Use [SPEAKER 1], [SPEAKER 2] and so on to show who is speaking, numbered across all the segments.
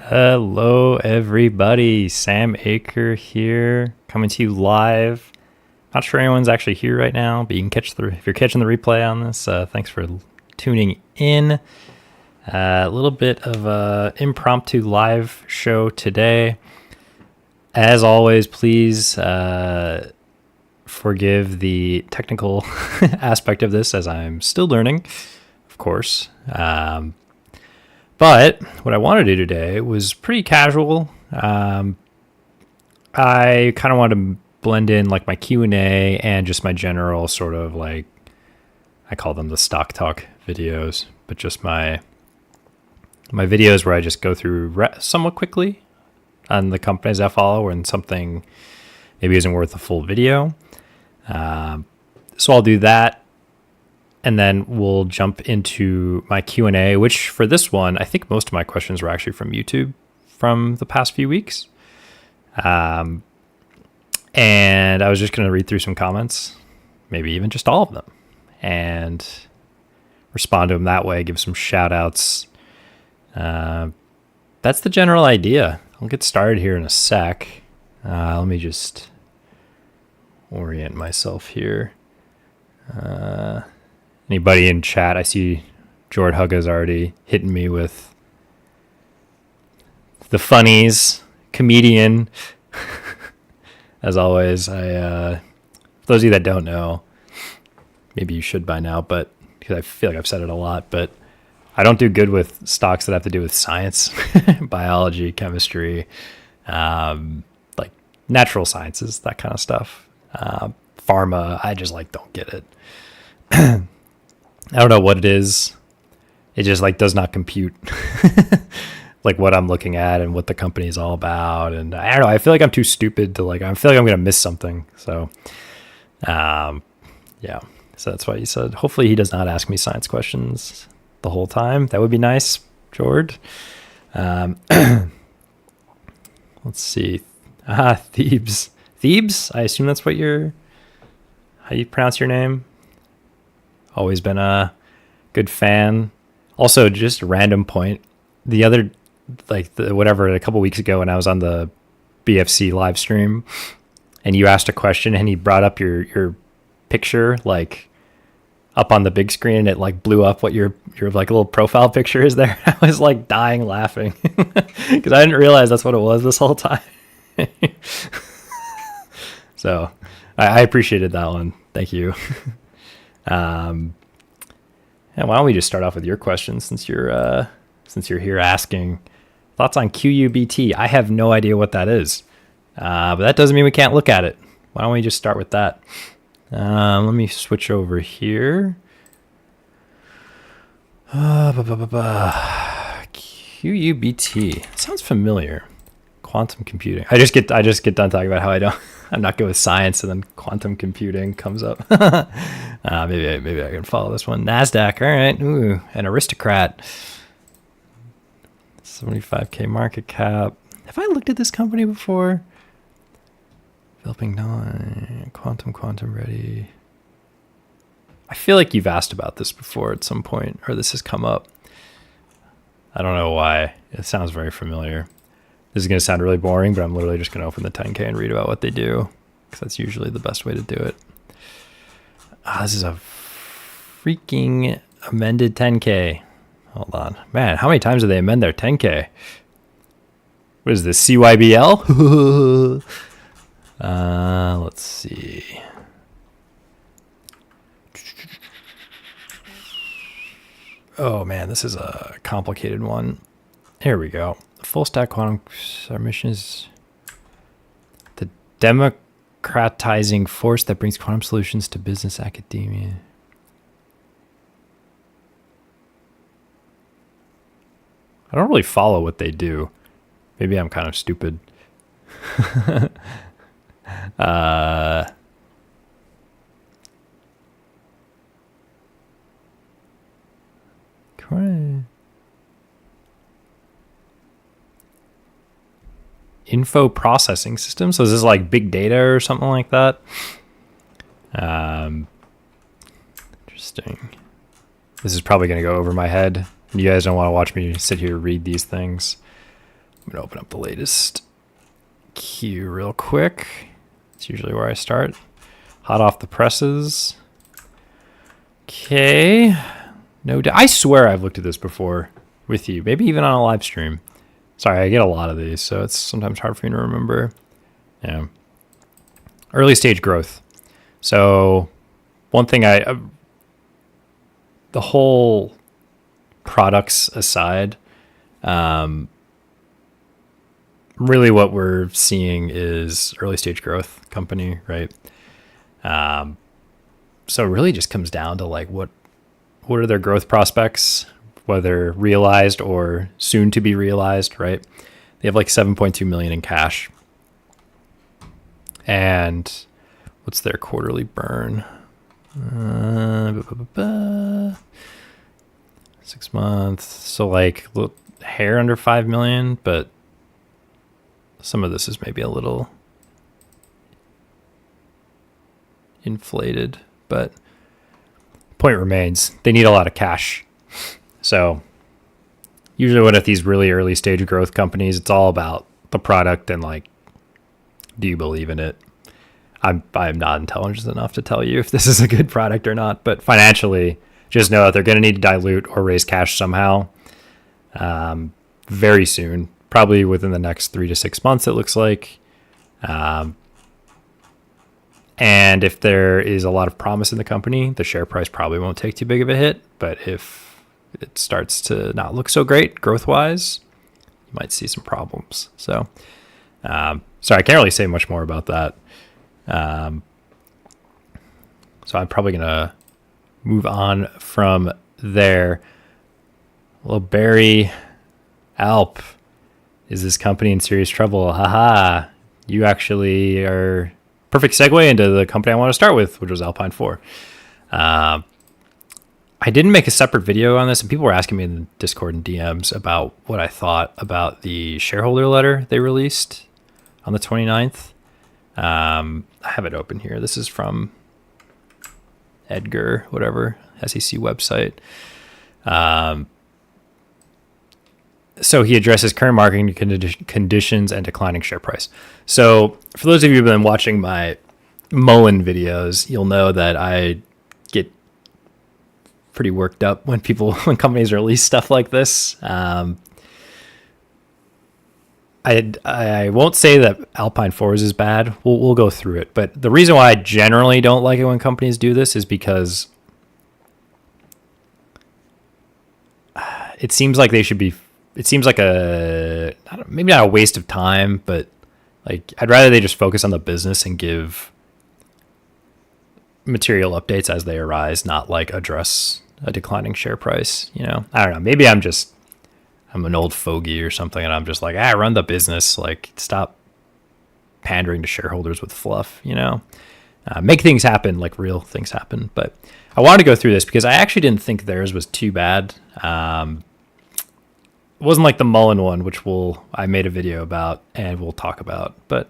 [SPEAKER 1] Hello, everybody. Sam Aker here, coming to you live. Not sure anyone's actually here right now, but you can catch if you're catching the replay on this. Thanks for tuning in. A little bit of a impromptu live show today. As always, please forgive the technical aspect of this, as I'm still learning, of course. But what I wanted to do today was pretty casual. I kind of wanted to blend in like my Q&A and just my general sort of like, I call them the stock talk videos, but just my videos where I just go through somewhat quickly on the companies I follow when something maybe isn't worth a full video. So I'll do that. And then we'll jump into my Q&A, which for this one, I think most of my questions were actually from YouTube from the past few weeks. And I was just going to read through some comments, maybe even just all of them, and respond to them that way, give some shout outs. That's the general idea. I'll get started here in a sec. Let me just orient myself here. Anybody in chat? I see Jord Hugga's already hitting me with the funnies. Comedian. As always, for those of you that don't know, maybe you should by now, but because I feel like I've said it a lot, but I don't do good with stocks that have to do with science, biology, chemistry, like natural sciences, that kind of stuff. Pharma, I just don't get it. I don't know what it is. It just does not compute like what I'm looking at and what the company is all about. And I don't know. I feel like I'm too stupid to I feel like I'm going to miss something. So, yeah. So that's why he said, hopefully he does not ask me science questions the whole time. That would be nice, Jord. Let's see. Thebes. Thebes? I assume that's how you pronounce your name. Always been a good fan. Also, just a random point. The other, a couple weeks ago when I was on the BFC live stream and you asked a question and he brought up your picture, up on the big screen, and it blew up what your little profile picture is there. I was dying laughing because I didn't realize that's what it was this whole time. So I appreciated that one. Thank you. And why don't we just start off with your questions since you're here asking thoughts on QUBT. I have no idea what that is, but that doesn't mean we can't look at it. Why don't we just start with that? Let me switch over here. QUBT sounds familiar. Quantum computing. I just get done talking about how I'm not good with science, and then quantum computing comes up. Maybe I can follow this one. NASDAQ. All right. Ooh, an aristocrat. 75K market cap. Have I looked at this company before? Developing quantum ready. I feel like you've asked about this before at some point, or this has come up. I don't know why. It sounds very familiar. This is going to sound really boring, but I'm literally just going to open the 10K and read about what they do, because that's usually the best way to do it. This is a freaking amended 10K. Hold on. Man, how many times do they amend their 10K? What is this, CYBL? Let's see. Oh, man, this is a complicated one. Here we go. Full stack quantum. Our mission is the democratizing force that brings quantum solutions to business academia. I don't really follow what they do. Maybe I'm kind of stupid. Info processing system. So is this big data or something like that? Interesting. This is probably going to go over my head. You guys don't want to watch me sit here read these things. I'm going to open up the latest queue real quick. It's usually where I start. Hot off the presses. Okay. No, I swear I've looked at this before with you, maybe even on a live stream. Sorry, I get a lot of these, so it's sometimes hard for me to remember. Yeah. Early stage growth. So one thing the whole products aside, really what we're seeing is early stage growth company, right? So it really just comes down to like what are their growth prospects, whether realized or soon to be realized, right? They have like 7.2 million in cash. And what's their quarterly burn? 6 months. So like a hair under 5 million, but some of this is maybe a little inflated, but point remains, they need a lot of cash. So usually when at these really early stage growth companies, it's all about the product and like, do you believe in it? I'm not intelligent enough to tell you if this is a good product or not, but financially, just know that they're going to need to dilute or raise cash somehow very soon, probably within the next 3 to 6 months, it looks like. And if there is a lot of promise in the company, the share price probably won't take too big of a hit. But if it starts to not look so great growth-wise, you might see some problems. So, sorry, I can't really say much more about that. So I'm probably going to move on from there. Well, Barry Alp, is this company in serious trouble? Haha, you actually are perfect segue into the company I want to start with, which was Alpine 4. I didn't make a separate video on this, and people were asking me in the Discord and DMs about what I thought about the shareholder letter they released on the 29th. I have it open here. This is from Edgar, whatever, SEC website. So he addresses current market conditions and declining share price. So for those of you who've been watching my Mullen videos, you'll know that I get pretty worked up when companies release stuff like this. I won't say that Alpine 4 is bad. We'll go through it. But the reason why I generally don't like it when companies do this is because it seems like maybe not a waste of time, but like I'd rather they just focus on the business and give material updates as they arise, not like address a declining share price. You know, I don't know. Maybe I'm an old fogey or something, and I'm just like, run the business. Like, stop pandering to shareholders with fluff, you know? Make things happen, like real things happen. But I wanted to go through this because I actually didn't think theirs was too bad. It wasn't like the Mullen one, which I made a video about and we'll talk about. But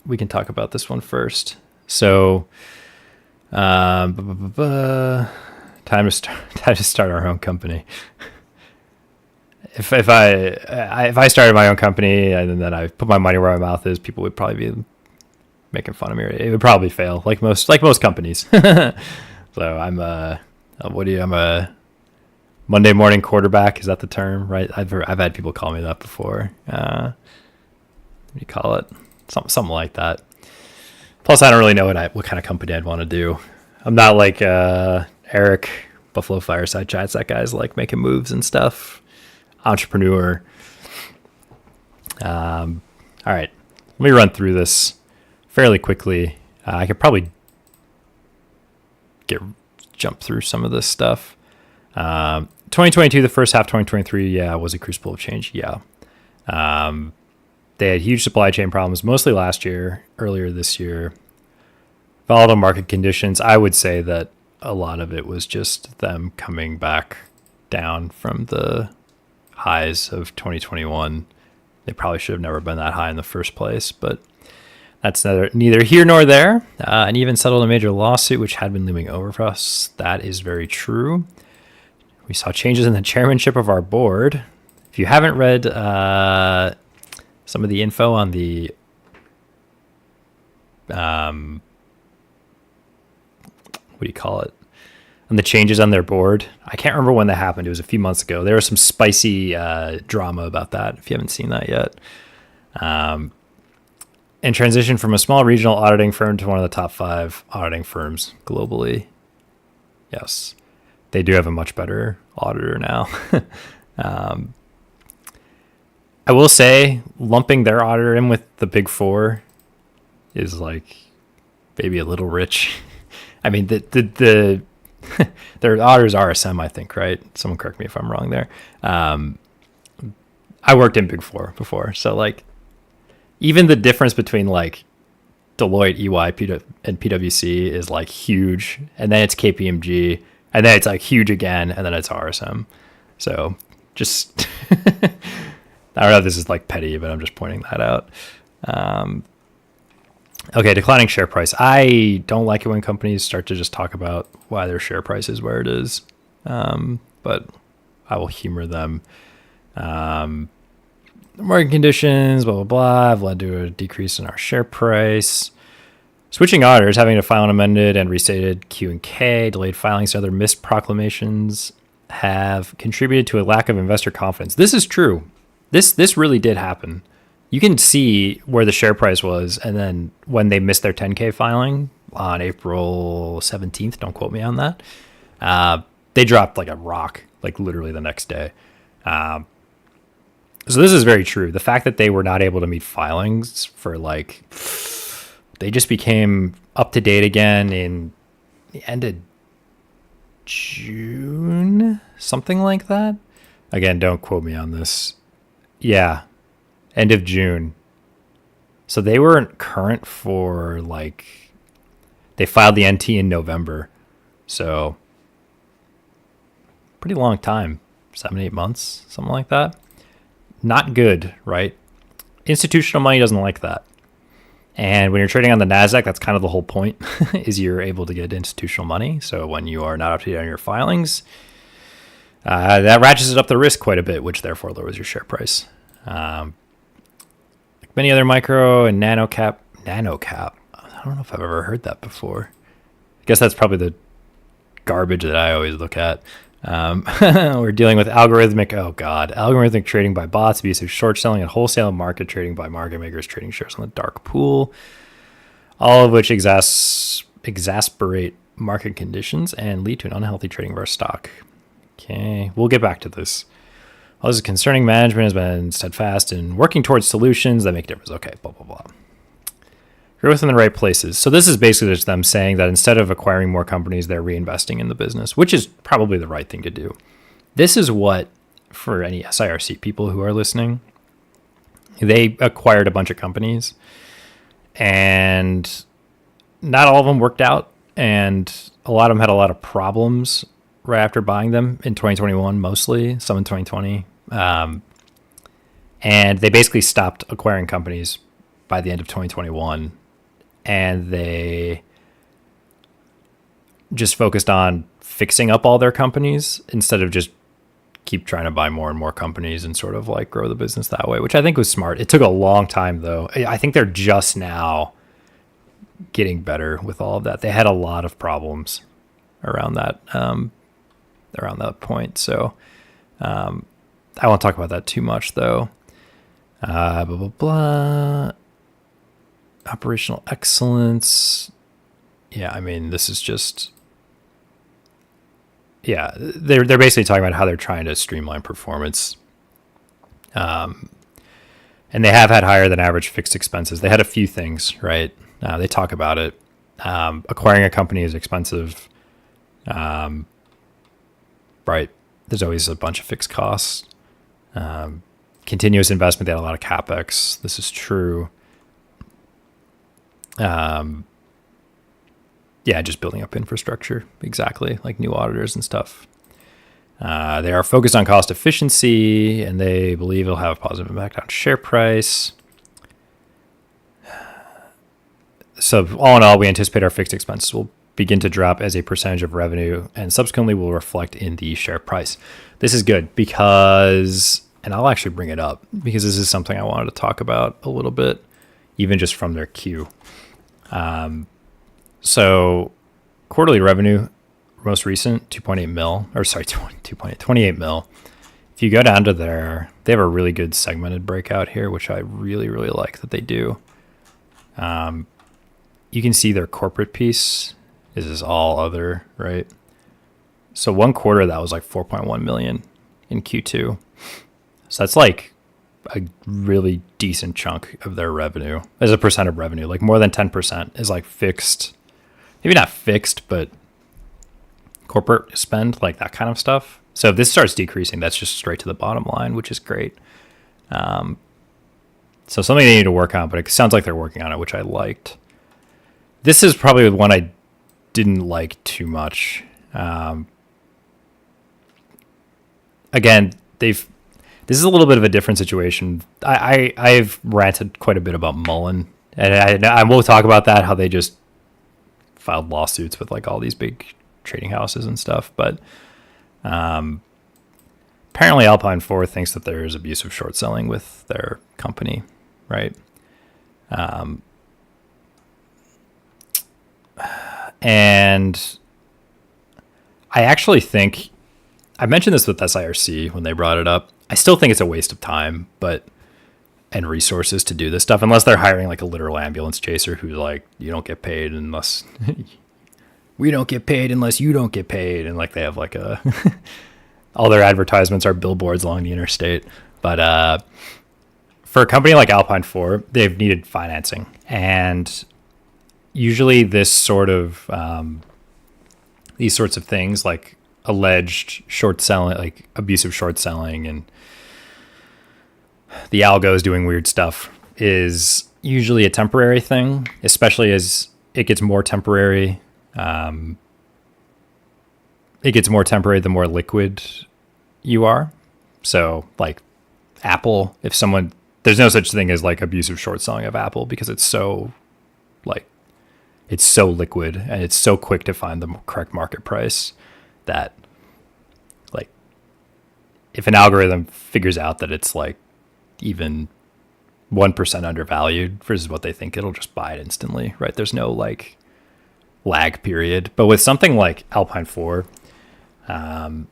[SPEAKER 1] we can talk about this one first. So, time to start our own company. If I started my own company and then I put my money where my mouth is, people would probably be making fun of me. It would probably fail, like most companies. So I'm a Monday morning quarterback. Is that the term, right? I've had people call me that before. What do you call it? Something like that. Plus, I don't really know what kind of company I'd want to do. I'm not like Eric, Buffalo Fireside Chats. That guy's like making moves and stuff. Entrepreneur. All right, let me run through this fairly quickly. I could probably jump through some of this stuff. 2022, the first half, 2023, was a crucible of change. They had huge supply chain problems, mostly last year, earlier this year. Volatile market conditions. I would say that a lot of it was just them coming back down from the highs of 2021. They probably should have never been that high in the first place, but that's neither here nor there. And even settled a major lawsuit, which had been looming over for us. That is very true. We saw changes in the chairmanship of our board. If you haven't read some of the info on the what do you call it? On the changes on their board. I can't remember when that happened. It was a few months ago. There was some spicy drama about that, if you haven't seen that yet. And transitioned from a small regional auditing firm to one of the top 5 auditing firms globally. Yes, they do have a much better auditor now. I will say lumping their auditor in with the big 4 is like maybe a little rich. I mean, the their auditors RSM, I think, right? Someone correct me if I'm wrong there. I worked in Big 4 before, so like even the difference between like Deloitte, EY, and PwC is like huge, and then it's KPMG, and then it's like huge again, and then it's RSM. So just I don't know if this is like petty, but I'm just pointing that out. Okay, declining share price. I don't like it when companies start to just talk about why their share price is where it is, but I will humor them. Market conditions, blah, blah, blah, have led to a decrease in our share price. Switching auditors, having to file an amended and restated Q and K, delayed filings, and other missed proclamations have contributed to a lack of investor confidence. This is true. This really did happen. You can see where the share price was, and then when they missed their 10K filing on April 17th, don't quote me on that, they dropped like a rock, like literally the next day. So this is very true. The fact that they were not able to meet filings for like, they just became up to date again in the end of June, something like that. Again, don't quote me on this. Yeah, end of June. So they weren't current for like, they filed the NT in November. So pretty long time, 7-8 months, something like that. Not good, right? Institutional money doesn't like that. And when you're trading on the NASDAQ, that's kind of the whole point, is you're able to get institutional money. So when you are not up to date on your filings, that ratchets up the risk quite a bit, which therefore lowers your share price. Like many other micro and nano cap, I don't know if I've ever heard that before. I guess that's probably the garbage that I always look at. We're dealing with algorithmic trading by bots, abusive short selling, and wholesale market trading by market makers trading shares on the dark pool, all of which exasperate market conditions and lead to an unhealthy trading of our stock. Okay, we'll get back to this. All this is concerning. Management has been steadfast in working towards solutions that make a difference. Okay, blah, blah, blah. Growth in the right places. So this is basically just them saying that instead of acquiring more companies, they're reinvesting in the business, which is probably the right thing to do. This is what, for any SIRC people who are listening, they acquired a bunch of companies and not all of them worked out. And a lot of them had a lot of problems right after buying them in 2021, mostly, some in 2020. And they basically stopped acquiring companies by the end of 2021. And they just focused on fixing up all their companies instead of just keep trying to buy more and more companies and sort of like grow the business that way, which I think was smart. It took a long time though. I think they're just now getting better with all of that. They had a lot of problems around that point. So I won't talk about that too much though. Blah, blah, blah. Operational excellence. Yeah, I mean, this is just, yeah, they're basically talking about how they're trying to streamline performance. And they have had higher than average fixed expenses. They had a few things, right? They talk about it. Acquiring a company is expensive. Right. There's always a bunch of fixed costs. Continuous investment. They had a lot of CapEx. This is true. Just building up infrastructure, exactly, like new auditors and stuff. They are focused on cost efficiency, and they believe it'll have a positive impact on share price. So all in all, we anticipate our fixed expenses will begin to drop as a percentage of revenue and subsequently will reflect in the share price. This is good because and I'll actually bring it up because this is something I wanted to talk about a little bit, even just from their Q. So quarterly revenue, most recent, 2.8 mil, or sorry, 28 mil. If you go down to there, they have a really good segmented breakout here, which I really, really like that they do. You can see their corporate piece. This is all other, right? So one quarter of that was like 4.1 million in Q2. So that's like a really decent chunk of their revenue as a percent of revenue. Like more than 10% is like fixed, maybe not fixed, but corporate spend, like that kind of stuff. So if this starts decreasing, that's just straight to the bottom line, which is great. So something they need to work on, but it sounds like they're working on it, which I liked. This is probably the one I didn't like too much. Again, this is a little bit of a different situation. I've ranted quite a bit about Mullen, and I will talk about that, how they just filed lawsuits with like all these big trading houses and stuff. But apparently Alpine 4 thinks that there is abusive short selling with their company, right? And I actually think, I mentioned this with SIRC when they brought it up. I still think it's a waste of time, and resources to do this stuff, unless they're hiring like a literal ambulance chaser who's like, you don't get paid unless we don't get paid unless you don't get paid. And like they have like a, all their advertisements are billboards along the interstate. But for a company like Alpine 4, they've needed financing. And usually this sort of, these sorts of things like alleged short selling, like abusive short selling, and the algos doing weird stuff is usually a temporary thing, especially as it gets more temporary. It gets more temporary the more liquid you are. So like Apple, if someone, there's no such thing as like abusive short selling of Apple because it's so like, it's so liquid and it's so quick to find the correct market price that like if an algorithm figures out that it's like even 1% undervalued versus what they think, it'll just buy it instantly, right? There's no like lag period. But with something like Alpine 4, they're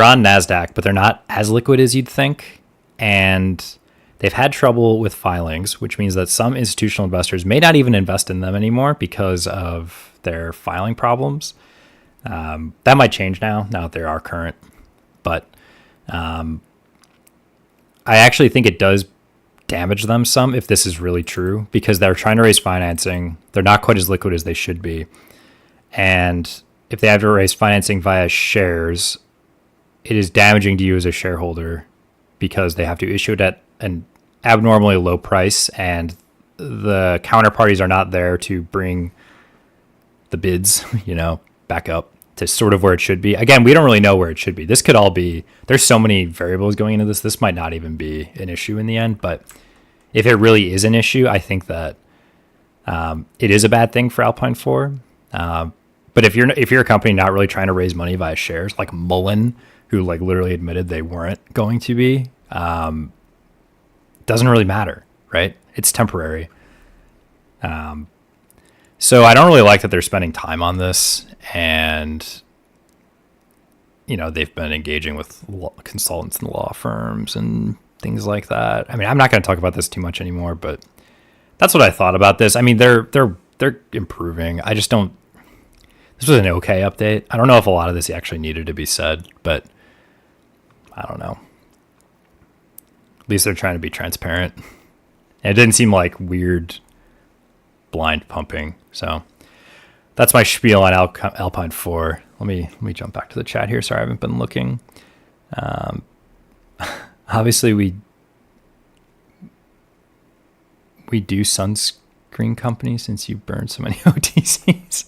[SPEAKER 1] on NASDAQ, but they're not as liquid as you'd think. And they've had trouble with filings, which means that some institutional investors may not even invest in them anymore because of their filing problems. That might change now that they are current. But I actually think it does damage them some if this is really true, because they're trying to raise financing. They're not quite as liquid as they should be. And if they have to raise financing via shares, it is damaging to you as a shareholder because they have to issue it at an abnormally low price, and the counterparties are not there to bring the bids, back up to sort of where it should be. Again, we don't really know where it should be. This could all be, there's so many variables going into this. This might not even be an issue in the end, but if it really is an issue, I think that it is a bad thing for Alpine 4. But if you're a company not really trying to raise money via shares, like Mullen, who like literally admitted they weren't going to be, doesn't really matter, right? It's temporary. So I don't really like that they're spending time on this, and they've been engaging with consultants and law firms and things like that. I mean, I'm not going to talk about this too much anymore, but that's what I thought about this. I mean, they're improving. I just don't. This was an okay update. I don't know if a lot of this actually needed to be said, but I don't know. At least they're trying to be transparent. And it didn't seem like weird blind pumping. So that's my spiel on Alpine 4. Let me jump back to the chat here. Sorry, I haven't been looking. Obviously, we do sunscreen company since you burned so many OTCs.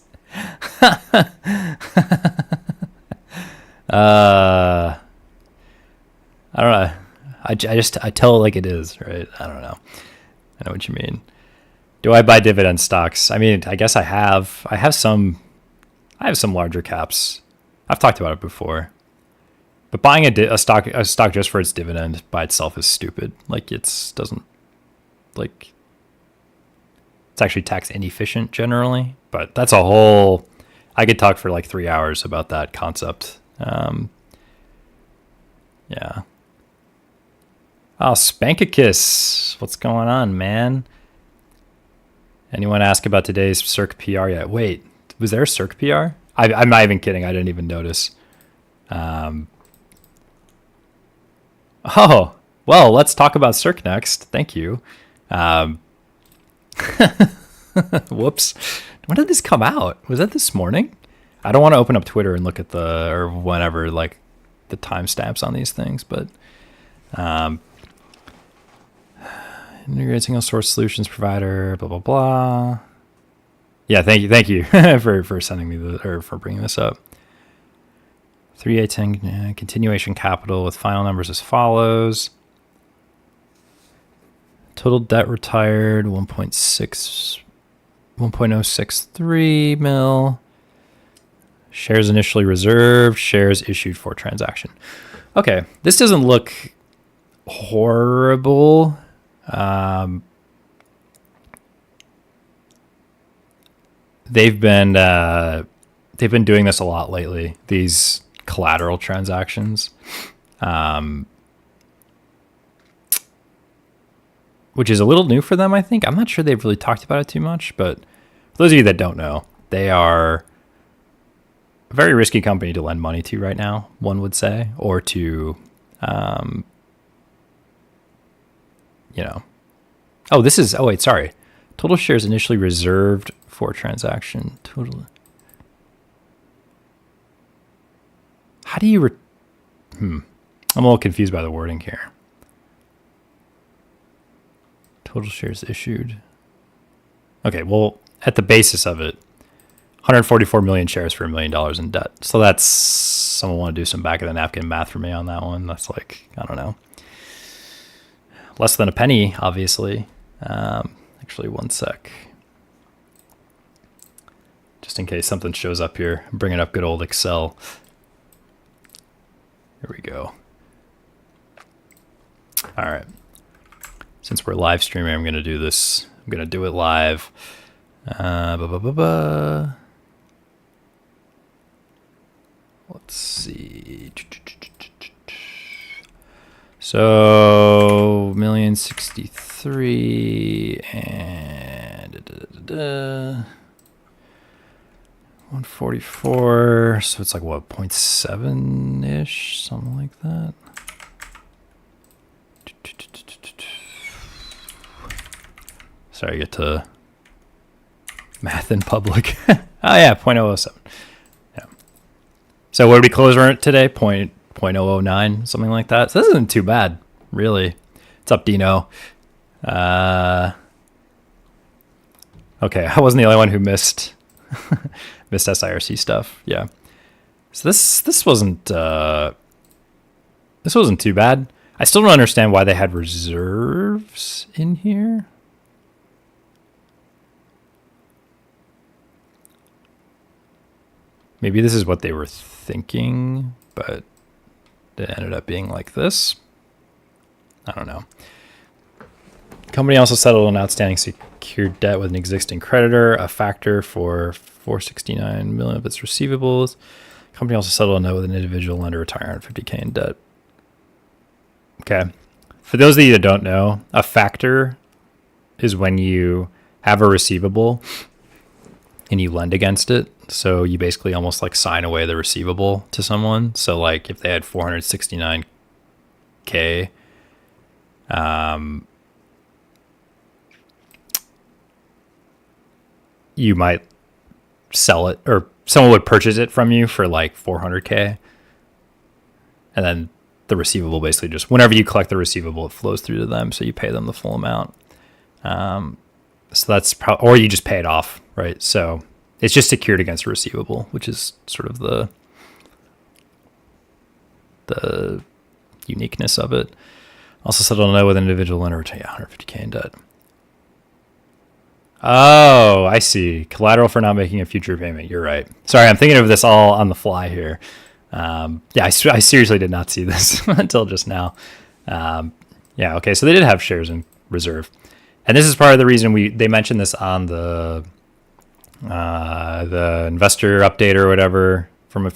[SPEAKER 1] I don't know. I tell it like it is, right? I don't know. I know what you mean. Do I buy dividend stocks? I mean, I guess I have. I have some larger caps. I've talked about it before. But buying a stock just for its dividend by itself is stupid. Like doesn't like it's actually tax inefficient generally. But that's a whole. I could talk for like 3 hours about that concept. Yeah. Oh, Spankicus, what's going on, man? Anyone ask about today's Cirque PR yet? Wait, was there a Cirque PR? I'm not even kidding. I didn't even notice. Oh, well, let's talk about Cirque next. Thank you. Whoops. When did this come out? Was that this morning? I don't want to open up Twitter and look at or whatever, like the timestamps on these things, but integrate single source solutions provider, blah, blah, blah. Yeah, thank you for sending me for bringing this up. 3810 continuation capital with final numbers as follows. Total debt retired 1.063 mil. Shares initially reserved, shares issued for transaction. Okay, this doesn't look horrible. They've been doing this a lot lately. These collateral transactions, which is a little new for them, I think. I'm not sure they've really talked about it too much, but for those of you that don't know, they are a very risky company to lend money to right now, one would say, or to, Oh, wait, sorry. Total shares initially reserved for transaction. Total. How do you, I'm a little confused by the wording here. Total shares issued. Okay, well, at the basis of it, 144 million shares for $1 million in debt. So that's, someone want to do some back of the napkin math for me on that one. That's like, I don't know. Less than a penny, obviously. Actually, one sec. Just in case something shows up here, I'm bringing up good old Excel. Here we go. All right. Since we're live streaming, I'm going to do this. I'm going to do it live. Let's see. So 1,063,000 and 144. So it's like what, 0.7 ish, something like that. Sorry, I get to math in public. Oh yeah, 0.007. Yeah. So where did we close on it today? 0.009, something like that. So this isn't too bad, really. What's up, Dino? Okay, I wasn't the only one who missed SIRC stuff. Yeah. So this wasn't too bad. I still don't understand why they had reserves in here. Maybe this is what they were thinking, but it ended up being like this. I don't know. The company also settled an outstanding secured debt with an existing creditor, a factor for $469 million of its receivables. The company also settled a note with an individual lender retiring $150K in debt. Okay. For those of you that don't know, a factor is when you have a receivable and you lend against it. So you basically almost like sign away the receivable to someone. So like if they had $469K, you might sell it, or someone would purchase it from you for like $400K. And then the receivable basically just, whenever you collect the receivable, it flows through to them. So you pay them the full amount. So that's or you just pay it off, right? So it's just secured against a receivable, which is sort of the uniqueness of it. Also settled a note with an individual lender to $150K in debt. Oh, I see. Collateral for not making a future payment. You're right. Sorry, I'm thinking of this all on the fly here. Yeah, I seriously did not see this until just now. Yeah, okay, so they did have shares in reserve, and this is part of the reason they mentioned this on the investor update or whatever from a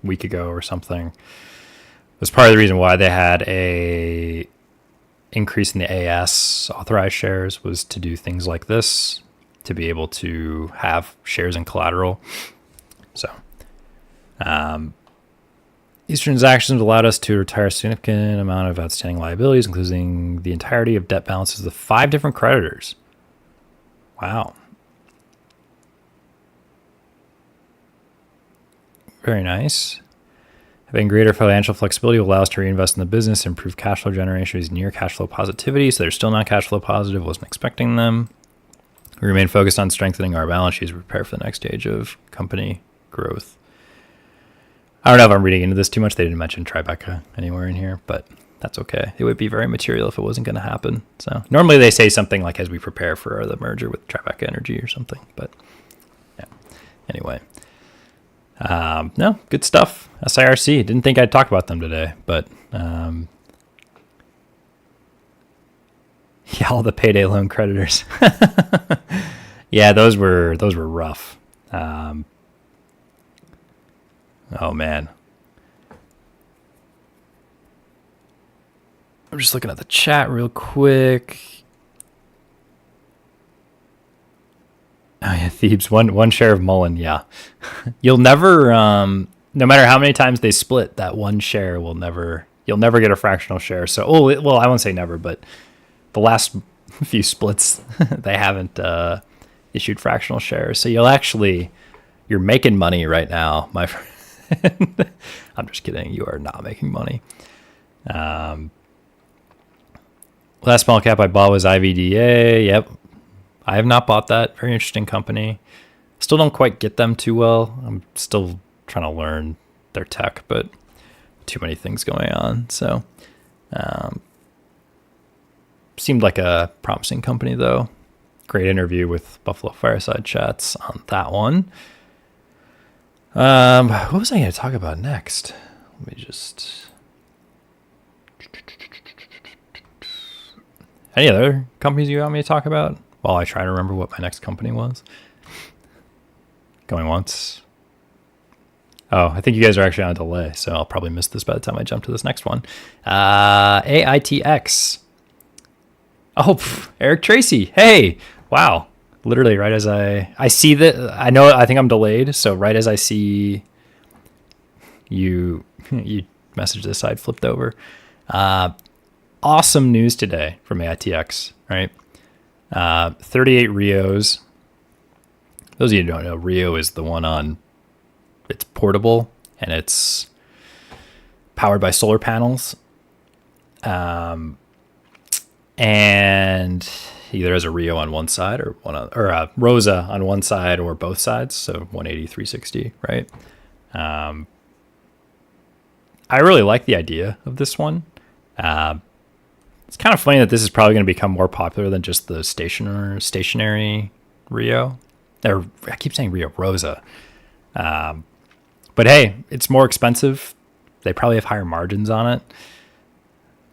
[SPEAKER 1] week ago or something. It was part of the reason why they had a increase in the AS authorized shares was to do things like this, to be able to have shares in collateral. So these transactions allowed us to retire a significant amount of outstanding liabilities, including the entirety of debt balances of 5 different creditors. Wow. Very nice. Having greater financial flexibility will allow us to reinvest in the business, improve cash flow generation is near cash flow positivity. So they're still not cash flow positive. Wasn't expecting them. We remain focused on strengthening our balance sheets to prepare for the next stage of company growth. I don't know if I'm reading into this too much. They didn't mention Tribeca anywhere in here, but that's okay. It would be very material if it wasn't going to happen. So normally they say something like as we prepare for the merger with Tribeca Energy or something. But yeah, anyway. No, good stuff. SIRC. Didn't think I'd talk about them today, but yeah, all the payday loan creditors. Yeah, those were rough. Oh man. I'm just looking at the chat real quick. Oh yeah, Thebes. One share of Mullen. Yeah, you'll never. No matter how many times they split, that one share will never. You'll never get a fractional share. So, well, I won't say never, but the last few splits, they haven't issued fractional shares. So you're making money right now, my friend. I'm just kidding. You are not making money. Last small cap I bought was IVDA. Yep. I have not bought that. Very interesting company. Still don't quite get them too well. I'm still trying to learn their tech, but too many things going on. So, seemed like a promising company though. Great interview with Buffalo Fireside Chats on that one. What was I going to talk about next? Let me just... Any other companies you want me to talk about while I try to remember what my next company was? Going once. Oh, I think you guys are actually on a delay, so I'll probably miss this by the time I jump to this next one. AITX. Oh, Eric Tracy. Hey, wow. Literally right as I see that, I think I'm delayed. So right as I see you message this, I flipped over. Awesome news today from AITX, right? 38 Rios. Those of you who don't know, Rio is the one it's portable and it's powered by solar panels. And either has a Rio on one side or a Rosa on one side or both sides. So 180, 360, right? I really like the idea of this one. It's kind of funny that this is probably going to become more popular than just the stationary Rio. Or I keep saying Rio, Rosa. But hey, it's more expensive. They probably have higher margins on it.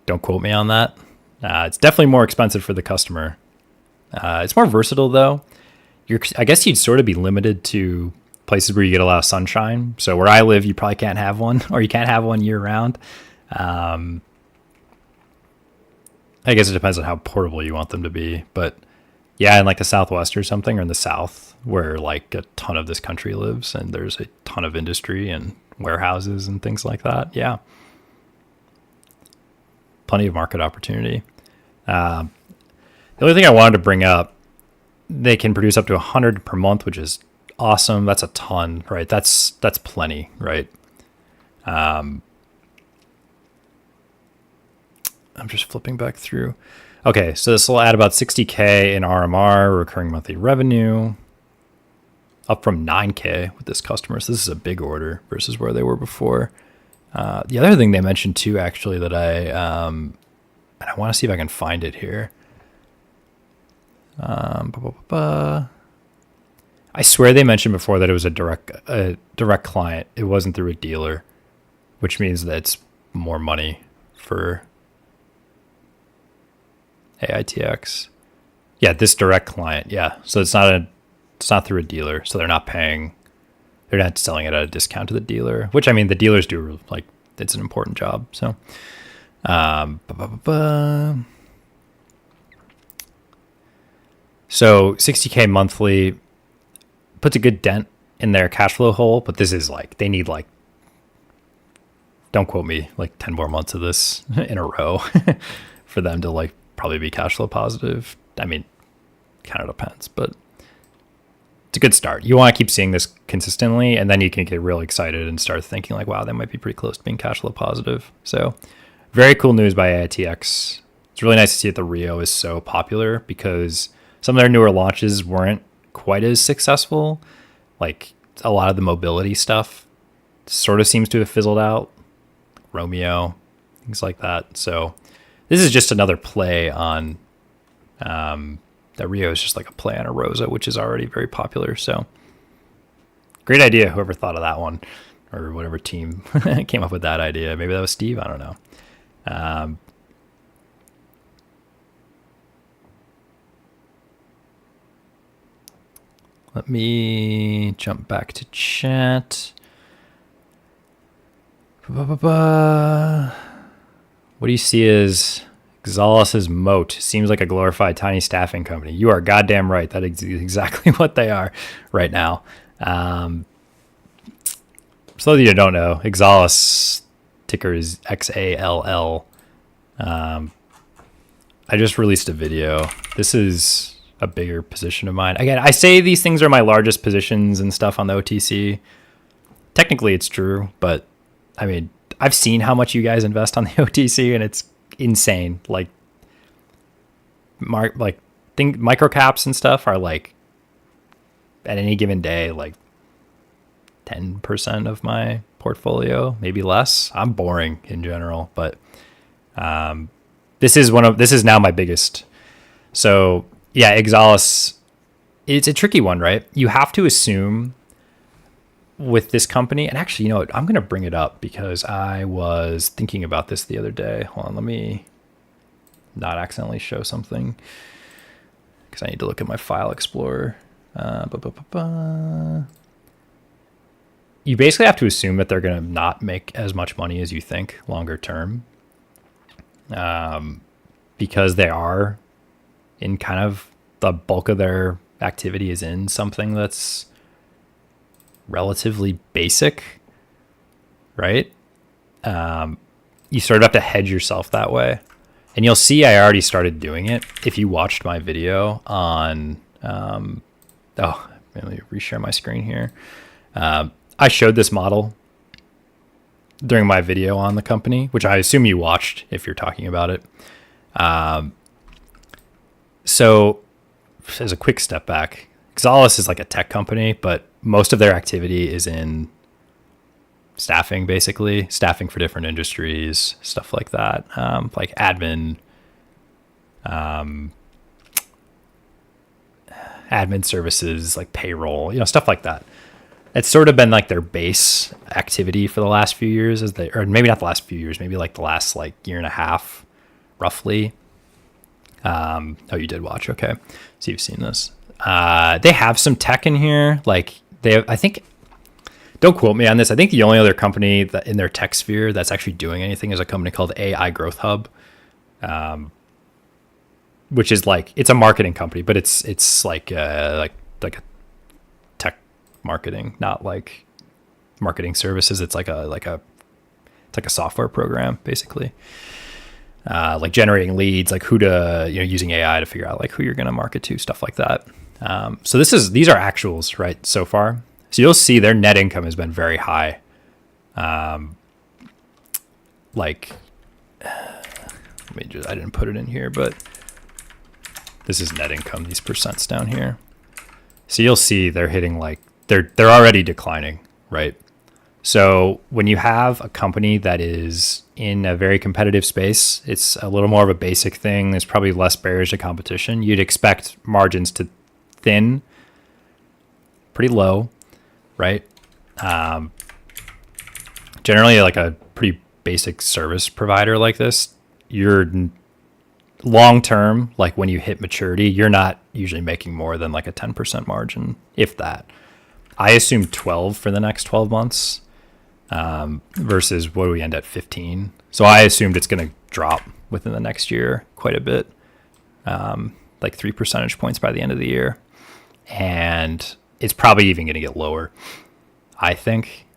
[SPEAKER 1] Don't quote me on that. It's definitely more expensive for the customer. It's more versatile though. I guess you'd sort of be limited to places where you get a lot of sunshine. So where I live, you probably can't have one, or you can't have one year round. I guess it depends on how portable you want them to be. But yeah, in like the Southwest or something, or in the South, where like a ton of this country lives and there's a ton of industry and warehouses and things like that. Yeah. Plenty of market opportunity. The only thing I wanted to bring up, they can produce up to 100 per month, which is awesome. That's a ton, right? That's plenty, right? I'm just flipping back through. Okay, so this will add about 60K in RMR, recurring monthly revenue, up from 9K with this customer. So this is a big order versus where they were before. The other thing they mentioned too, actually, that and I want to see if I can find it here. I swear they mentioned before that it was a direct client. It wasn't through a dealer. which means that it's more money for AITX. Yeah, this direct client. Yeah, so it's not through a dealer, so they're not selling it at a discount to the dealer. Which, I mean, the dealers do, like, it's an important job. So, so 60K monthly puts a good dent in their cash flow hole, but this is like, they need, like, don't quote me, like 10 more months of this in a row for them to, like, probably be cash flow positive. I mean, kind of depends, but it's a good start. You want to keep seeing this consistently, and then you can get real excited and start thinking like, wow, they might be pretty close to being cash flow positive. So very cool news by AITX. It's really nice to see that the Rio is so popular, because some of their newer launches weren't quite as successful. Like, a lot of the mobility stuff sort of seems to have fizzled out. Romeo, things like that. So this is just another play on that Rio is just like a play on a Rosa, which is already very popular. So great idea, whoever thought of that one, or whatever team came up with that idea. Maybe that was Steve. I don't know. Let me jump back to chat. What do you see as Exalus's moat? Seems like a glorified tiny staffing company. You are goddamn right. That is exactly what they are right now. So those of you who don't know, Exalus ticker is XALL. I just released a video. This is a bigger position of mine. Again, I say these things are my largest positions and stuff on the OTC. Technically, it's true, but I mean, I've seen how much you guys invest on the OTC, and it's insane. Like micro caps and stuff are like, at any given day, like 10% of my portfolio, maybe less. I'm boring in general, but this is now my biggest. So yeah, Exalus, it's a tricky one, right? You have to assume with this company, and actually, you know what, I'm going to bring it up because I was thinking about this the other day. Hold on, let me not accidentally show something, because I need to look at my file explorer. You basically have to assume that they're going to not make as much money as you think longer term, because they are in kind of the bulk of their activity is in something that's relatively basic, right? You sort of have to hedge yourself that way. And you'll see I already started doing it. If you watched my video on, let me reshare my screen here. I showed this model during my video on the company, which I assume you watched if you're talking about it. So as a quick step back, Exalus is like a tech company, but most of their activity is in staffing, basically staffing for different industries, stuff like that, like admin services, like payroll, stuff like that. It's sort of been like their base activity for the last few years, or maybe not the last few years, maybe like the last like year and a half, roughly. Oh, you did watch. Okay. So you've seen this. They have some tech in here. Like I think, don't quote me on this, I think the only other company that in their tech sphere that's actually doing anything is a company called AI Growth Hub, which is like, it's a marketing company, but it's like a tech marketing, not like marketing services. It's like a software program, basically. Like generating leads, like who to, using AI to figure out like who you're going to market to, stuff like that. So these are actuals, right, so far. So you'll see their net income has been very high. I didn't put it in here, but this is net income, these percents down here. So you'll see they're hitting like, they're already declining, right? So when you have a company that is in a very competitive space, it's a little more of a basic thing. There's probably less barriers to competition. You'd expect margins to thin, pretty low, right? Generally like a basic service provider like this, you're long term, like when you hit maturity, you're not usually making more than like a 10% margin, if that. I assume 12 for the next 12 months versus what do we end at 15. So I assumed it's going to drop within the next year quite a bit, like 3 percentage points by the end of the year. And it's probably even going to get lower, I think.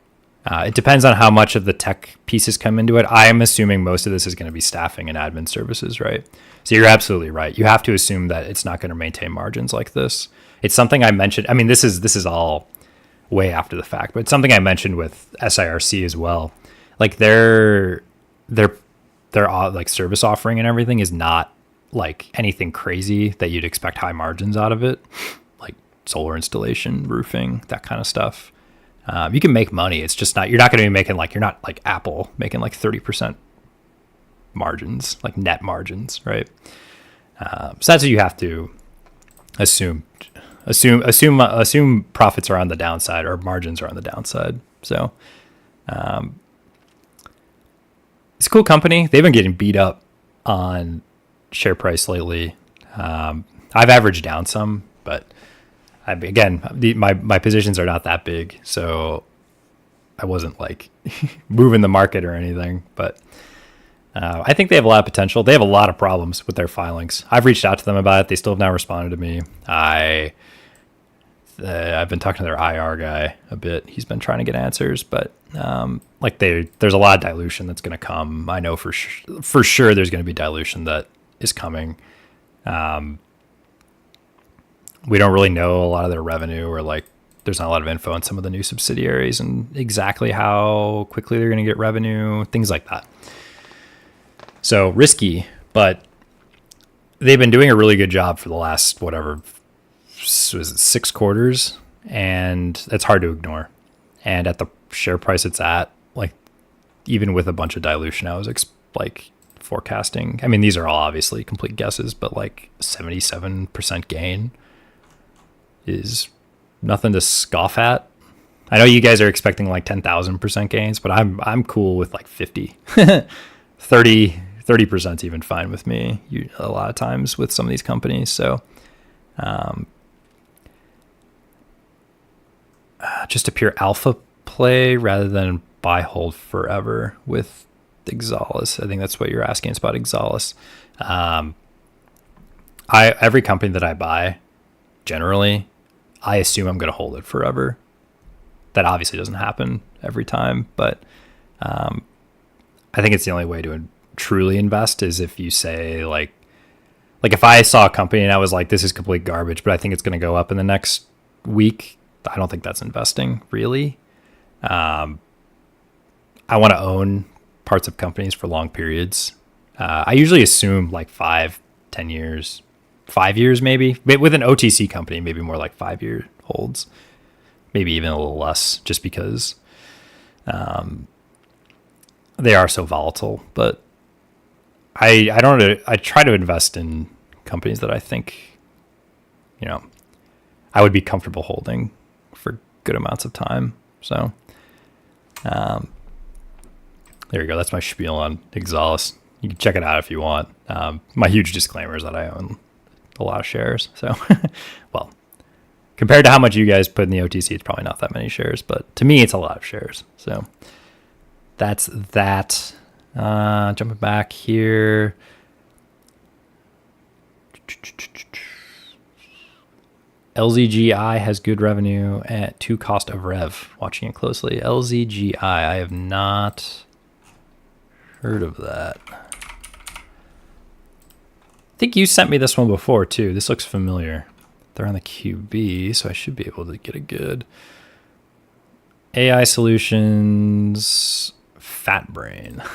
[SPEAKER 1] It depends on how much of the tech pieces come into it. I am assuming most of this is going to be staffing and admin services, right? So you're absolutely right. You have to assume that it's not going to maintain margins like this. It's something I mentioned. I mean, this is all way after the fact, but it's something I mentioned with SIRC as well. Like their like service offering and everything is not like anything crazy that you'd expect high margins out of it, like solar installation, roofing, that kind of stuff. You can make money. It's just not, you're not going to be making like, you're not like Apple making like 30% margins, like net margins, right? So that's what you have to assume. Assume profits are on the downside or margins are on the downside. So, it's a cool company. They've been getting beat up on share price lately. I've averaged down some, but my positions are not that big, so I wasn't like moving the market or anything. But I think they have a lot of potential. They have a lot of problems with their filings. I've reached out to them about it. They still have not responded to me. I've been talking to their IR guy a bit. He's been trying to get answers, but there's a lot of dilution that's going to come. I know for sure there's going to be dilution that is coming. We don't really know a lot of their revenue, or like there's not a lot of info on some of the new subsidiaries and exactly how quickly they're going to get revenue, things like that. So risky, but they've been doing a really good job for the last, whatever, was it 6 quarters? And that's hard to ignore. And at the share price it's at, like, even with a bunch of dilution, I was forecasting. I mean, these are all obviously complete guesses, but like 77% gain is nothing to scoff at. I know you guys are expecting like 10,000% gains, but I'm cool with like 50. 30% is even fine with me a lot of times with some of these companies. So just a pure alpha play rather than buy hold forever with Exalis. I think that's what you're asking. It's about Exalis. Every company that I buy, generally, I assume I'm going to hold it forever. That obviously doesn't happen every time, but I think it's the only way to truly invest is if you say like if I saw a company and I was like, this is complete garbage, but I think it's going to go up in the next week, I don't think that's investing, really. I want to own parts of companies for long periods. I usually assume like 5-10 years, 5 years maybe. But with an OTC company, maybe more like 5-year holds, maybe even a little less, just because they are so volatile. But I try to invest in companies that I think, I would be comfortable holding for good amounts of time. So there you go. That's my spiel on Exalis. You can check it out if you want. My huge disclaimer is that I own a lot of shares. So, well, compared to how much you guys put in the OTC, it's probably not that many shares, but to me, it's a lot of shares. So that's that. Jumping back here. LZGI has good revenue at 2 cost of rev. Watching it closely. LZGI, I have not heard of that. I think you sent me this one before too. This looks familiar. They're on the QB, so I should be able to get a good AI Solutions FatBrain.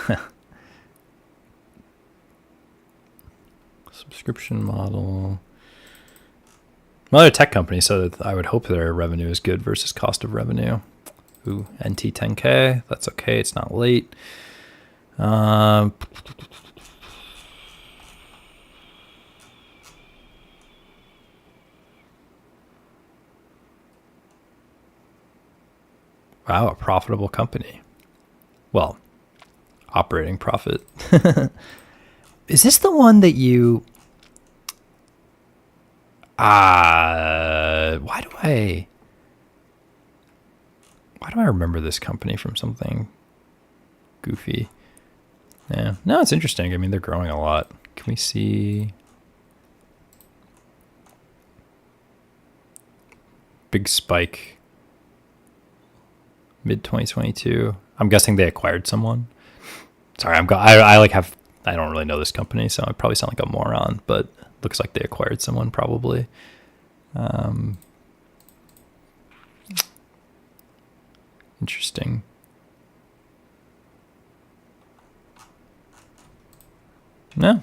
[SPEAKER 1] Subscription model. Another tech company, so I would hope their revenue is good versus cost of revenue. Ooh, NT10K. That's okay. It's not late. Wow, a profitable company. Well, operating profit. Is this the one that you... Why do I remember this company from something goofy? Yeah, no, it's interesting. I mean, they're growing a lot. Can we see... Big spike mid 2022. I'm guessing they acquired someone. Sorry, I don't really know this company, so I probably sound like a moron, but looks like they acquired someone probably. Interesting. No.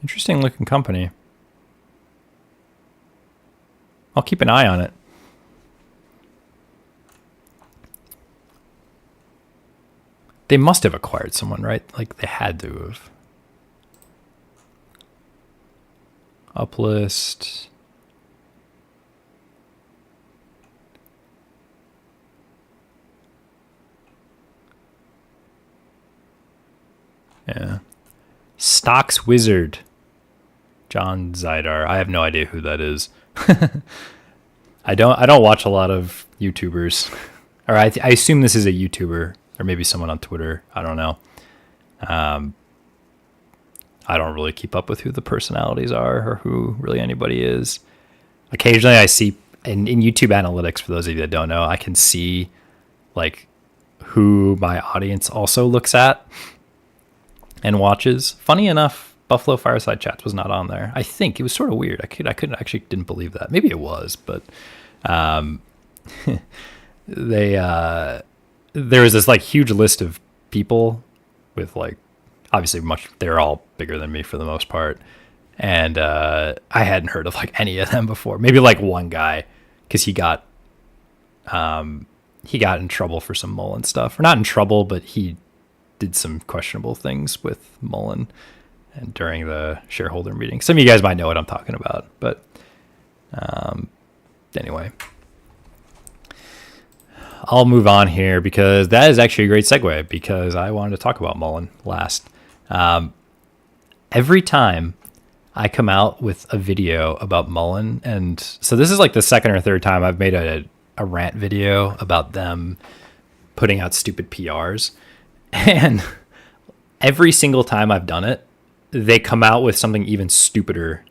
[SPEAKER 1] Interesting looking company. I'll keep an eye on it. They must have acquired someone, right? Like they had to have. Uplist. Yeah. Stocks Wizard. John Zidar. I have no idea who that is. I don't watch a lot of YouTubers. Or I assume this is a YouTuber or maybe someone on Twitter. I don't know. I don't really keep up with who the personalities are or who really anybody is. Occasionally I see in YouTube analytics, for those of you that don't know, I can see like who my audience also looks at and watches. Funny enough, Buffalo Fireside Chats was not on there. I think it was sort of weird. I couldn't actually didn't believe that. Maybe it was, but there was this like huge list of people with like obviously they're all bigger than me for the most part, and I hadn't heard of like any of them before. Maybe like one guy, because he got in trouble for some Mullen stuff, or not in trouble, but he did some questionable things with Mullen and during the shareholder meeting. Some of you guys might know what I'm talking about, but anyway, I'll move on here because that is actually a great segue, because I wanted to talk about Mullen last. Every time I come out with a video about Mullen, and so this is like the second or third time I've made a rant video about them putting out stupid PRs, and every single time I've done it, they come out with something even stupider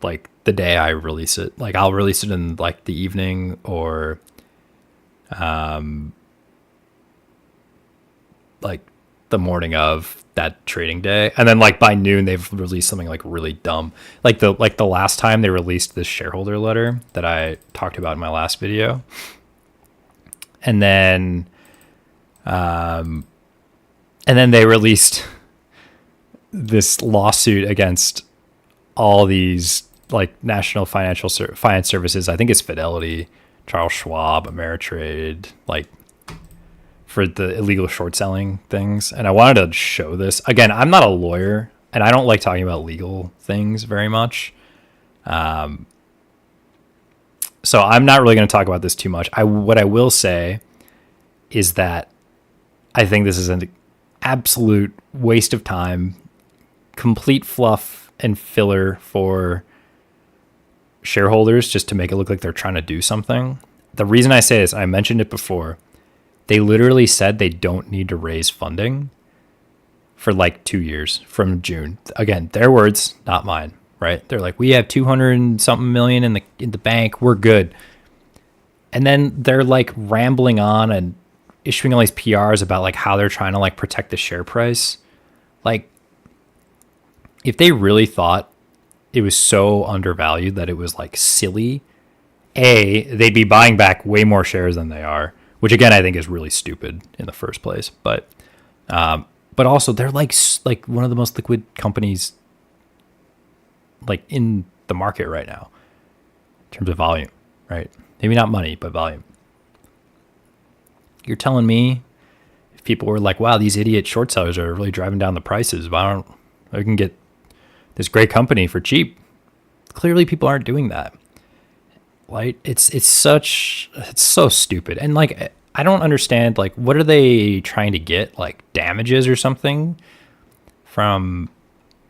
[SPEAKER 1] like the day I release it. Like I'll release it in like the evening or like the morning of that trading day, and then like by noon they've released something like really dumb. Like the last time they released this shareholder letter that I talked about in my last video, and then they released this lawsuit against all these like national finance services. I think it's Fidelity, Charles Schwab, Ameritrade, like for the illegal short selling things. And I wanted to show this. Again, I'm not a lawyer and I don't like talking about legal things very much. So I'm not really going to talk about this too much. What I will say is that I think this is an absolute waste of time, complete fluff and filler for shareholders just to make it look like they're trying to do something. The reason I say this, I mentioned it before, they literally said they don't need to raise funding for like 2 years from June. Again, their words, not mine, right? They're like, we have 200 and something million in the bank, we're good. And then they're like rambling on and issuing all these PRs about like how they're trying to like protect the share price. Like, if they really thought it was so undervalued that it was like silly, they'd be buying back way more shares than they are, which again I think is really stupid in the first place. But also they're like one of the most liquid companies like in the market right now in terms of volume, right? Maybe not money, but volume. You're telling me if people were like, wow, these idiot short sellers are really driving down the prices, I can get this great company for cheap. Clearly people aren't doing that. Like it's so stupid. And like I don't understand like what are they trying to get? Like damages or something from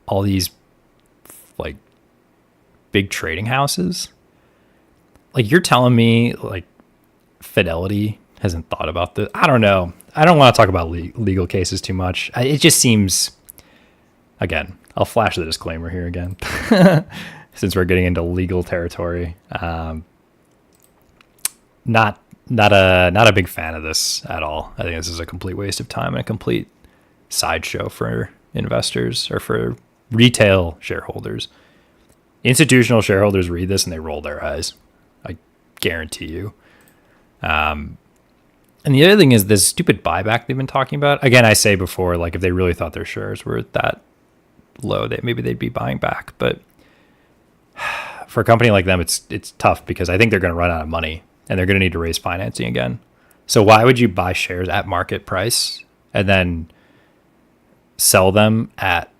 [SPEAKER 1] all these like big trading houses? Like you're telling me like Fidelity hasn't thought about this? I don't know. I don't want to talk about legal cases too much. It just seems, again, I'll flash the disclaimer here again, since we're getting into legal territory. Not a big fan of this at all. I think this is a complete waste of time and a complete sideshow for investors or for retail shareholders. Institutional shareholders read this and they roll their eyes. I guarantee you. And the other thing is this stupid buyback they've been talking about. Again, I say before, like if they really thought their shares were that low, that maybe they'd be buying back. But for a company like them, it's tough because I think they're going to run out of money and they're going to need to raise financing again. So why would you buy shares at market price and then sell them at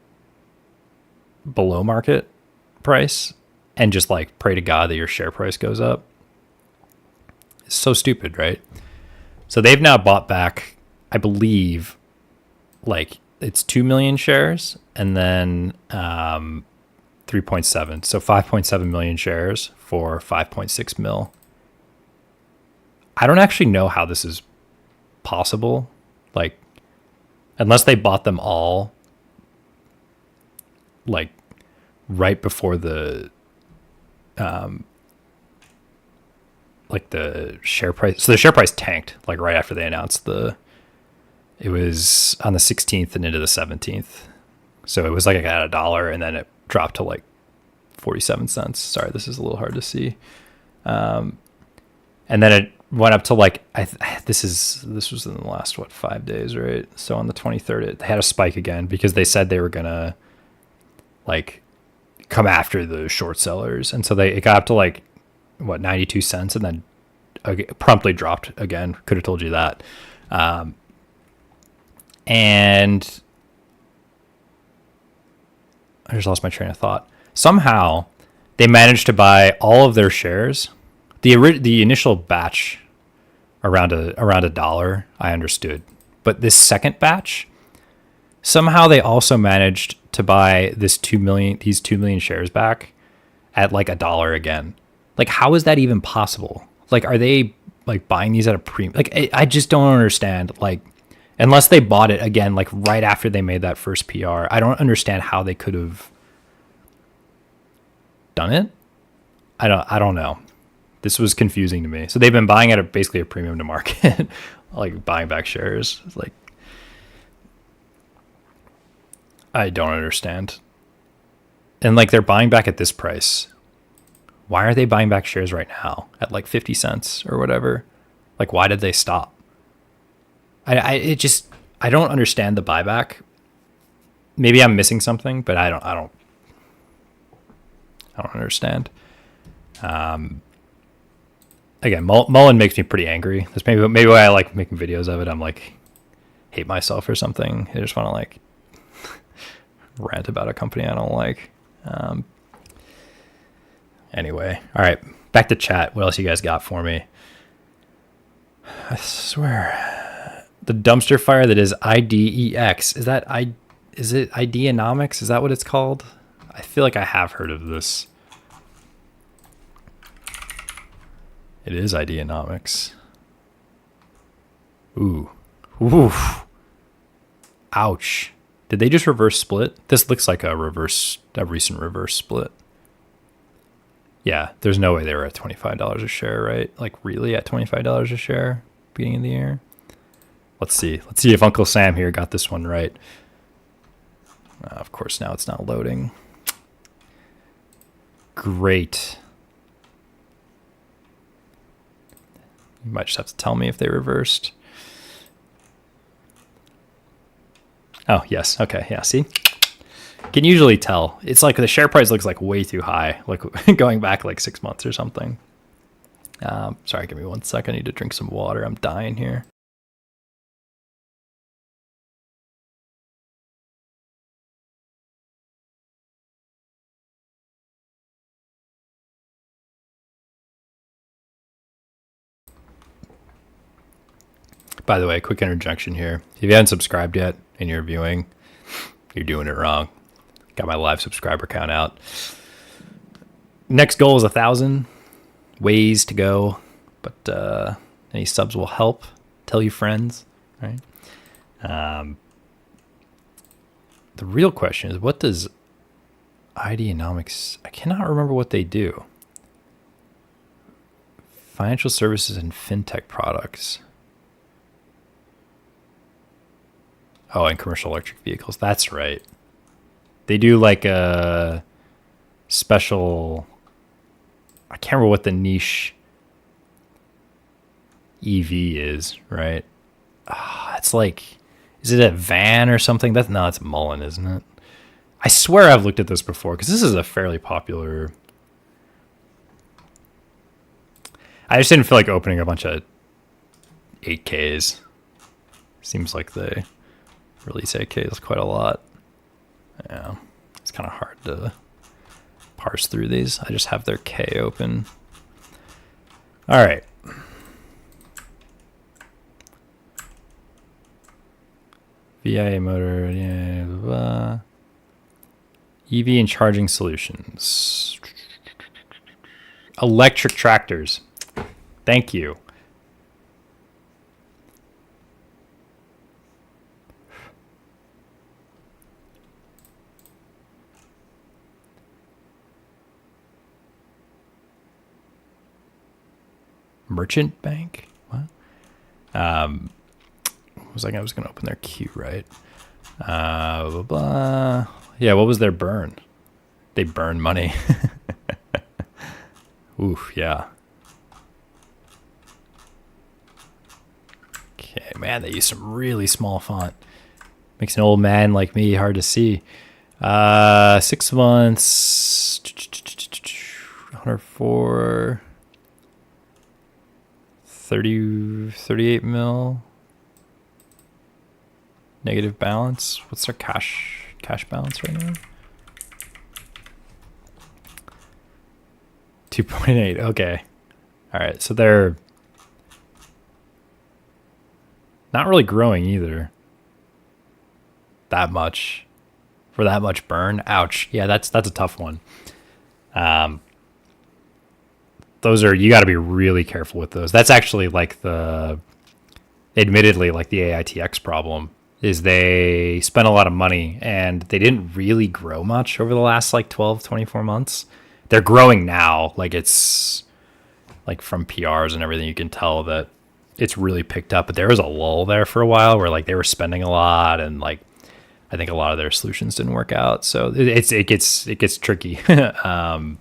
[SPEAKER 1] below market price and just like pray to God that your share price goes up? It's so stupid, right? So they've now bought back, I believe, like it's 2 million shares and then 3.7. So 5.7 million shares for 5.6 mil. I don't actually know how this is possible. Like, unless they bought them all like right before the like the share price. So the share price tanked like right after they announced it was on the 16th and into the 17th. So it was like at $1 and then it dropped to like 47 cents. Sorry, this is a little hard to see. And then it went up to like, this was in the last, 5 days, right? So on the 23rd, it had a spike again because they said they were going to like come after the short sellers. And so it got up to like, 92 cents and then promptly dropped again. Could have told you that. And I just lost my train of thought. Somehow they managed to buy all of their shares. The initial batch around $1, I understood. But this second batch, somehow they also managed to buy these 2 million shares back at like $1 again. Like, how is that even possible? Like, are they like buying these at a premium? Like, I just don't understand. Like, unless they bought it again, like right after they made that first PR, I don't understand how they could have done it. I don't know. This was confusing to me. So they've been buying at basically a premium to market, like buying back shares. Like, I don't understand. And like they're buying back at this price. Why are they buying back shares right now at like 50 cents or whatever? Like, why did they stop? I don't understand the buyback. Maybe I'm missing something, but I don't understand. Again, Mullen makes me pretty angry. That's maybe why I like making videos of it. I'm like, hate myself or something. I just want to like rant about a company I don't like. Anyway, all right, back to chat. What else you guys got for me? I swear, the dumpster fire that is IDEX. Is it Ideanomics? Is that what it's called? I feel like I have heard of this. It is Ideanomics. Ooh. Ouch. Did they just reverse split? This looks like a recent reverse split. Yeah, there's no way they were at $25 a share, right? Like really at $25 a share beginning of the year? Let's see. Let's see if Uncle Sam here got this one right. Of course, now it's not loading. Great. You might just have to tell me if they reversed. Oh, yes. Okay. Yeah, see? Can usually tell. It's like the share price looks like way too high, like going back like 6 months or something. Sorry, give me 1 second. I need to drink some water. I'm dying here. By the way, quick interjection here. If you haven't subscribed yet and you're viewing, you're doing it wrong. Got my live subscriber count out. Next goal is 1,000. Ways to go, but any subs will help. Tell your friends, right? The real question is, what does Ideanomics? I cannot remember what they do. Financial services and fintech products. Oh, and commercial electric vehicles. That's right. They do like a special, I can't remember what the niche EV is, right? It's like, is it a van or something? No, it's Mullen, isn't it? I swear I've looked at this before because this is a fairly popular. I just didn't feel like opening a bunch of 8Ks. Seems like they release 8Ks quite a lot. Yeah, it's kind of hard to parse through these. I just have their K open. All right. VIA motor, yeah, blah, blah. EV and charging solutions. Electric tractors. Thank you. Merchant Bank? What? Was I was going to open their queue, right? Blah, blah, blah. Yeah, what was their burn? They burn money. Oof, yeah. Okay, man, they use some really small font. Makes an old man like me hard to see. 6 months. 104. 38 mil. Negative balance. What's their cash balance right now? 2.8. Okay. All right. So they're not really growing either. That much for that much burn. Ouch. Yeah, that's a tough one. Those are, you got to be really careful with those. That's actually like admittedly like the AITX problem. Is they spent a lot of money and they didn't really grow much over the last like 12, 24 months. They're growing now. Like it's like from PRs and everything, you can tell that it's really picked up, but there was a lull there for a while where like they were spending a lot and like, I think a lot of their solutions didn't work out. So it gets tricky. And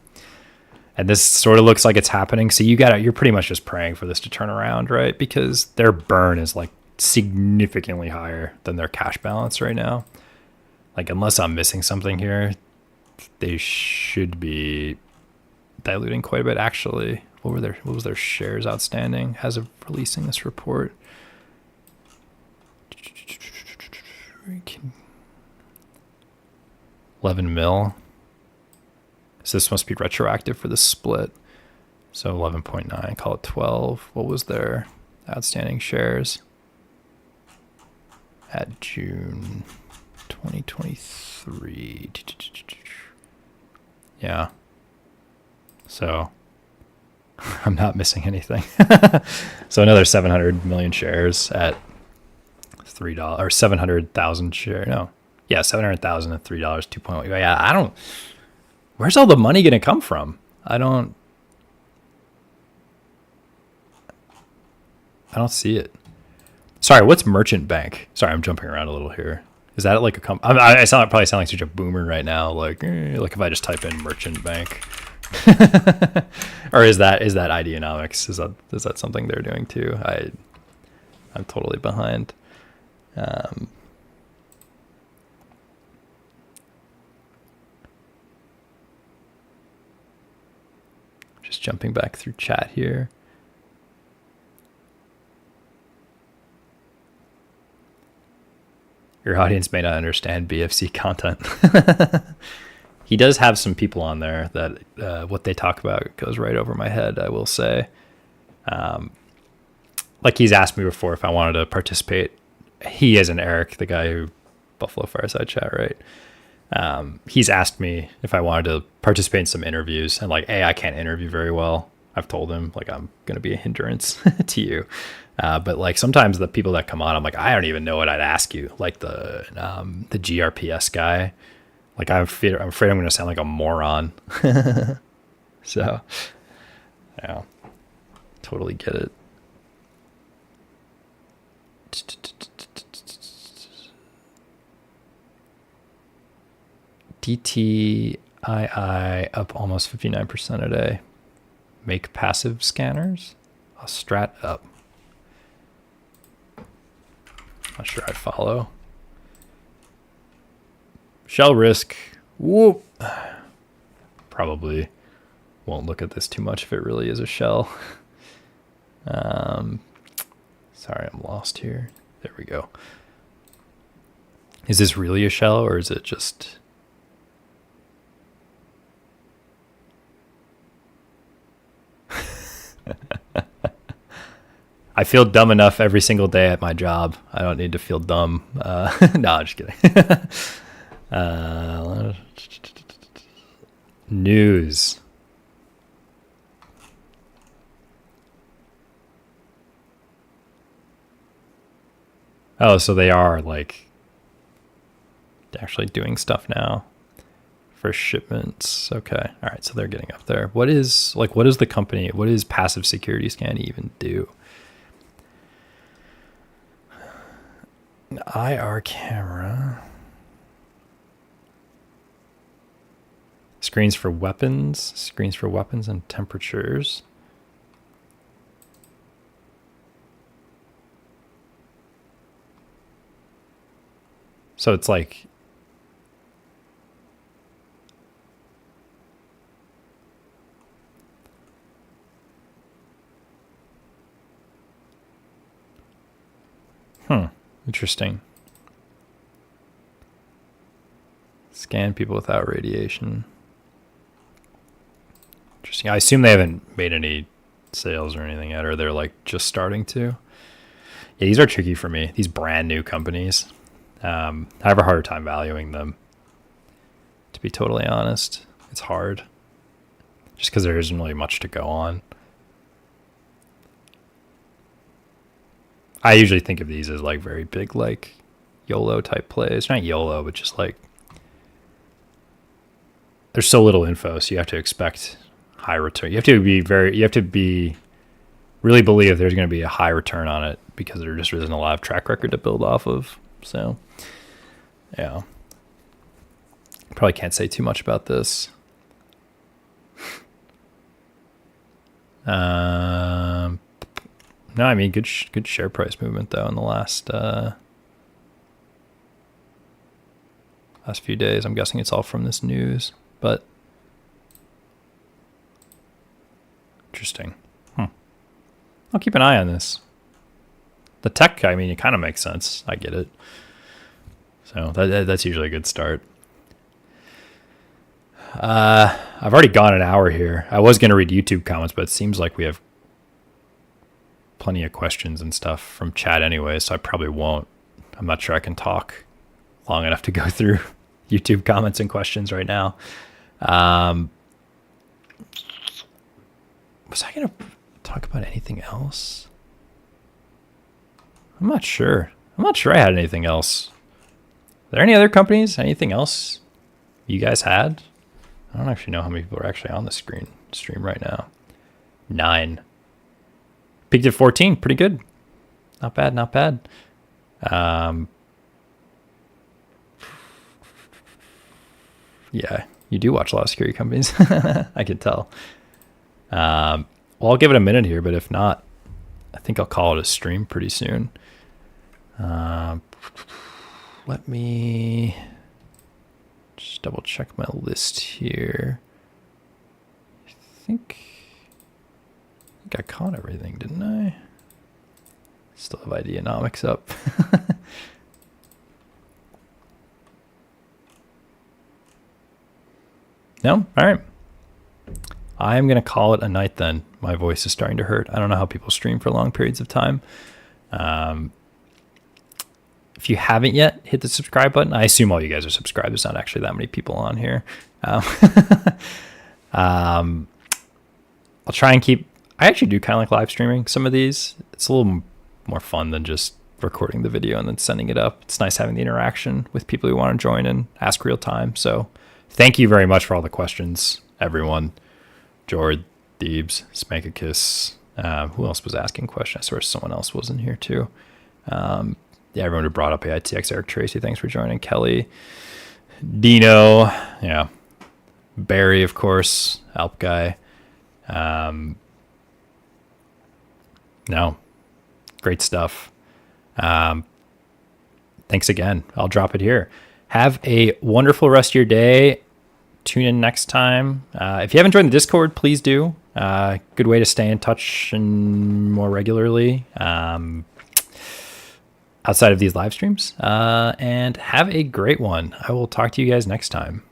[SPEAKER 1] this sort of looks like it's happening. So you're pretty much just praying for this to turn around, right? Because their burn is like significantly higher than their cash balance right now. Like unless I'm missing something here, they should be diluting quite a bit. Actually, what was their shares outstanding as of releasing this report? 11 mil. So this must be retroactive for the split. So 11.9, call it 12. What was their outstanding shares at June 2023? Yeah. So I'm not missing anything. So another 700 million shares at $3 or 700,000 shares. No. Yeah, 700,000 at $3, 2.1. Yeah, where's all the money going to come from? I don't see it. Sorry, what's Merchant Bank? Sorry, I'm jumping around a little here. Is that like a company? I probably sound like such a boomer right now. Like if I just type in Merchant Bank, or is that Ideanomics? Is that something they're doing too? I'm totally behind. Just jumping back through chat here. Your audience may not understand BFC content. He does have some people on there that what they talk about goes right over my head, I will say. like he's asked me before if I wanted to participate. He isn't Eric, the guy who Buffalo Fireside Chat, right? He's asked me if I wanted to participate in some interviews, and like, I can't interview very well. I've told him like I'm going to be a hindrance to you. But like sometimes the people that come on, I'm like, I don't even know what I'd ask you. Like the GRPS guy, like I'm afraid I'm going to sound like a moron. So, yeah, totally get it. DTII up almost 59% a day. Make passive scanners. A strat up. Not sure I'd follow. Shell risk. Whoop. Probably won't look at this too much if it really is a shell. Sorry, I'm lost here. There we go. Is this really a shell or is it just... I feel dumb enough every single day at my job. I don't need to feel dumb. No, I'm just kidding. News. Oh, so they are like actually doing stuff now for shipments. Okay. All right. So they're getting up there. What is the company? What does Passive Security Scan even do? An IR camera. Screens for weapons and temperatures. So it's like interesting. Scan people without radiation. Interesting. I assume they haven't made any sales or anything yet, or they're like just starting to. Yeah, these are tricky for me. These brand new companies. I have a harder time valuing them. To be totally honest, it's hard. Just because there isn't really much to go on. I usually think of these as like very big, like YOLO type plays. Not YOLO, but just like there's so little info, so you have to expect high return. You have to be really believe there's going to be a high return on it because there just isn't a lot of track record to build off of. So, yeah, probably can't say too much about this. No, I mean good share price movement though in the last few days. I'm guessing it's all from this news, but interesting. I'll keep an eye on this. The tech, I mean, it kind of makes sense. I get it. So that's usually a good start. I've already gone an hour here. I was going to read YouTube comments, but it seems like we have plenty of questions and stuff from chat anyway, so I probably won't. I'm not sure I can talk long enough to go through YouTube comments and questions right now. Was I going to talk about anything else? I'm not sure. I had anything else. Are there any other companies? Anything else you guys had? I don't actually know how many people are actually on the stream right now. 9. Peaked at 14. Pretty good. Not bad. Yeah, you do watch a lot of security companies. I can tell. Well, I'll give it a minute here, but if not, I think I'll call it a stream pretty soon. Let me just double check my list here. I think I caught everything, didn't I? Still have Ideanomics up. No? All right. I'm going to call it a night then. my voice is starting to hurt. I don't know how people stream for long periods of time. If you haven't yet, hit the subscribe button. I assume all you guys are subscribed. There's not actually that many people on here. I'll try and keep... I actually do kind of like live streaming some of these. It's a little more fun than just recording the video and then sending it up. It's nice having the interaction with people who want to join and ask real time. So thank you very much for all the questions, everyone. Jord, Thebes, Spankakiss. Who else was asking questions? I swear someone else was in here too. Yeah, everyone who brought up AITX, Eric Tracy, thanks for joining. Kelly, Dino, yeah, Barry, of course, Alp Guy. No, great stuff. Thanks again. I'll drop it here. Have a wonderful rest of your day. Tune in next time. If you haven't joined the Discord, please do. Good way to stay in touch and more regularly outside of these live streams. And have a great one. I will talk to you guys next time.